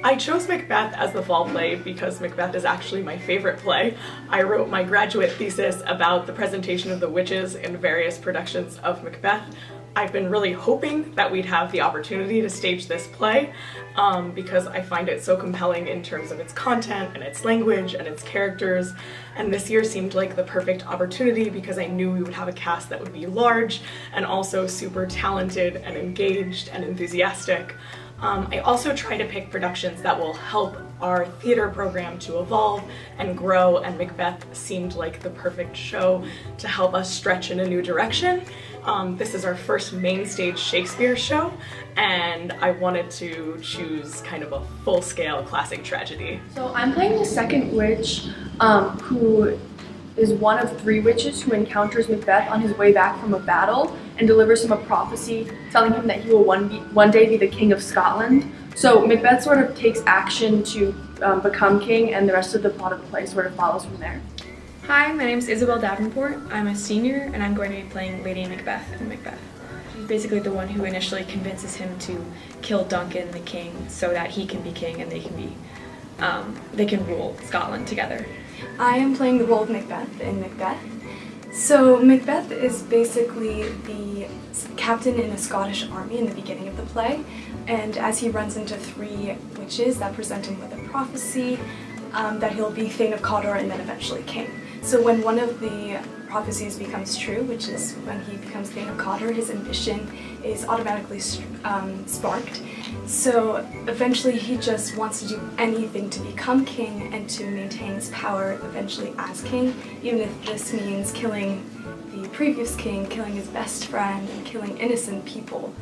I chose Macbeth as the fall play because Macbeth is actually my favorite play. I wrote my graduate thesis about the presentation of the witches in various productions of Macbeth. I've been really hoping that we'd have the opportunity to stage this play because I find it so compelling in terms of its content and its language and its characters, and this year seemed like the perfect opportunity because I knew we would have a cast that would be large and also super talented and engaged and enthusiastic. I also try to pick productions that will help our theater program to evolve and grow, and Macbeth seemed like the perfect show to help us stretch in a new direction. This is our first main stage Shakespeare show, and I wanted to choose kind of a full-scale classic tragedy. So I'm playing the second witch, who is one of three witches who encounters Macbeth on his way back from a battle and delivers him a prophecy telling him that he will one day be the king of Scotland. So Macbeth sort of takes action to become king, and the rest of the plot of the play sort of follows from there. Hi, my name is Isabel Davenport. I'm a senior and I'm going to be playing Lady Macbeth in Macbeth. She's basically the one who initially convinces him to kill Duncan, the king, so that he can be king and they can rule Scotland together. I am playing the role of Macbeth in Macbeth. So Macbeth is basically the captain in a Scottish army in the beginning of the play, and as he runs into three witches that present him with a prophecy that he'll be Thane of Cawdor and then eventually king. So when one of the prophecies becomes true, which is when he becomes Thane of Cawdor, his ambition is automatically sparked. So eventually he just wants to do anything to become king and to maintain his power eventually as king, even if this means killing the previous king, killing his best friend, and killing innocent people.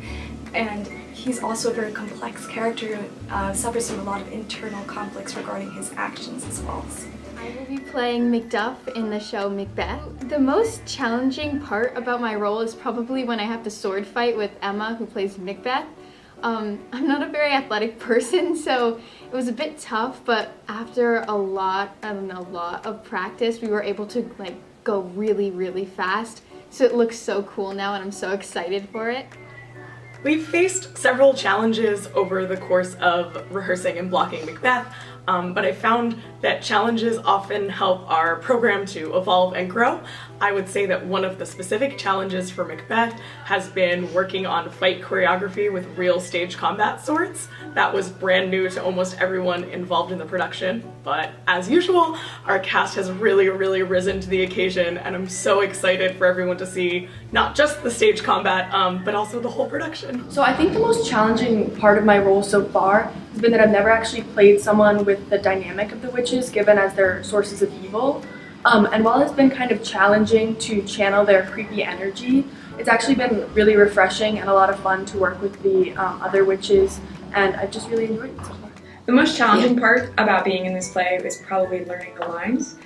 And he's also a very complex character who suffers from a lot of internal conflicts regarding his actions as well. I will be playing Macduff in the show Macbeth. The most challenging part about my role is probably when I have to sword fight with Emma, who plays Macbeth. I'm not a very athletic person, so it was a bit tough, but after a lot of practice, we were able to go really fast. So it looks so cool now and I'm so excited for it. We've faced several challenges over the course of rehearsing and blocking Macbeth, but I found that challenges often help our program to evolve and grow. I would say that one of the specific challenges for Macbeth has been working on fight choreography with real stage combat swords. That was brand new to almost everyone involved in the production, but as usual, our cast has really risen to the occasion, and I'm so excited for everyone to see not just the stage combat, but also the whole production. So I think the most challenging part of my role so far has been that I've never actually played someone with the dynamic of the witches given as their sources of evil. And while it's been kind of challenging to channel their creepy energy, it's actually been really refreshing and a lot of fun to work with the other witches, and I've just really enjoyed it so far. The most challenging part about being in this play is probably learning the lines,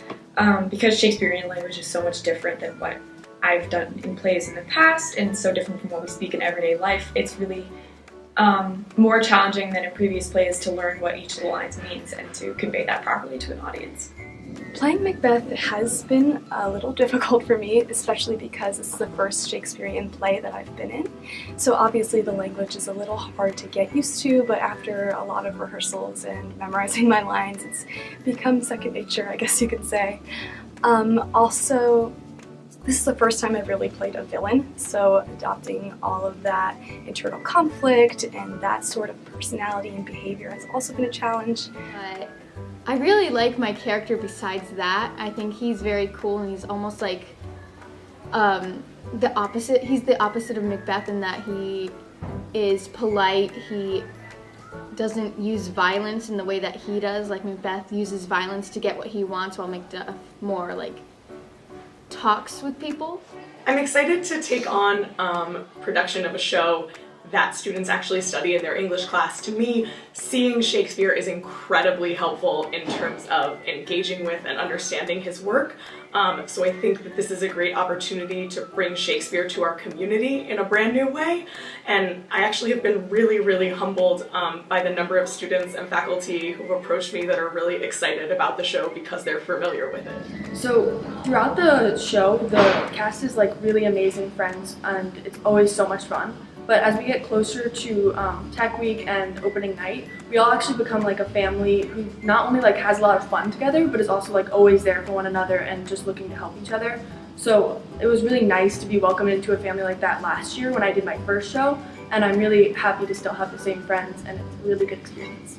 because Shakespearean language is so much different than what I've done in plays in the past and so different from what we speak in everyday life. It's really more challenging than in previous plays to learn what each of the lines means and to convey that properly to an audience. Playing Macbeth has been a little difficult for me, especially because this is the first Shakespearean play that I've been in. So obviously the language is a little hard to get used to, but after a lot of rehearsals and memorizing my lines, it's become second nature, I guess you could say. Also, this is the first time I've really played a villain, so adopting all of that internal conflict and that sort of personality and behavior has also been a challenge. But I really like my character besides that. I think he's very cool and he's almost like the opposite. He's the opposite of Macbeth in that he is polite, he doesn't use violence in the way that he does. Like Macbeth uses violence to get what he wants, while Macduff more talks with people. I'm excited to take on production of a show that students actually study in their English class. To me, seeing Shakespeare is incredibly helpful in terms of engaging with and understanding his work. So I think that this is a great opportunity to bring Shakespeare to our community in a brand new way. And I actually have been really humbled by the number of students and faculty who've approached me that are really excited about the show because they're familiar with it. So throughout the show, the cast is really amazing friends, and it's always so much fun. But as we get closer to Tech Week and opening night, we all actually become like a family who not only like has a lot of fun together, but is also like always there for one another and just looking to help each other. So it was really nice to be welcomed into a family like that last year when I did my first show, and I'm really happy to still have the same friends, and it's a really good experience.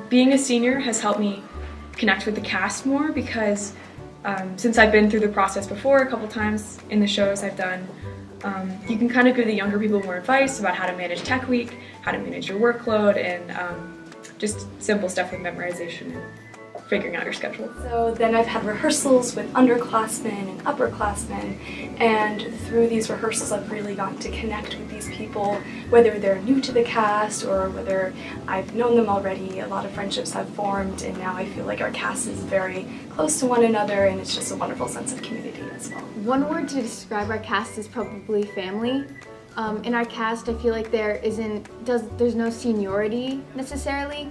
Being a senior has helped me connect with the cast more because since I've been through the process before a couple times in the shows I've done, you can kind of give the younger people more advice about how to manage Tech Week, how to manage your workload, and just simple stuff with memorization and figuring out your schedule. So then I've had rehearsals with underclassmen and upperclassmen, and through these rehearsals I've really gotten to connect with these people, whether they're new to the cast or whether I've known them already. A lot of friendships have formed, and now I feel like our cast is very close to one another, and it's just a wonderful sense of community as well. One word to describe our cast is probably family. In our cast, I feel like there's no seniority necessarily.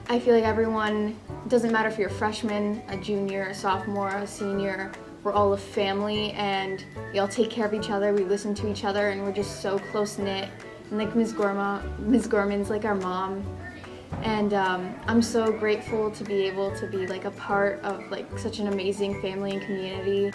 I feel like everyone, doesn't matter if you're a freshman, a junior, a sophomore, a senior, we're all a family and we all take care of each other, we listen to each other, and we're just so close-knit. And like Ms. Gorman's like our mom. And I'm so grateful to be able to be like a part of like such an amazing family and community.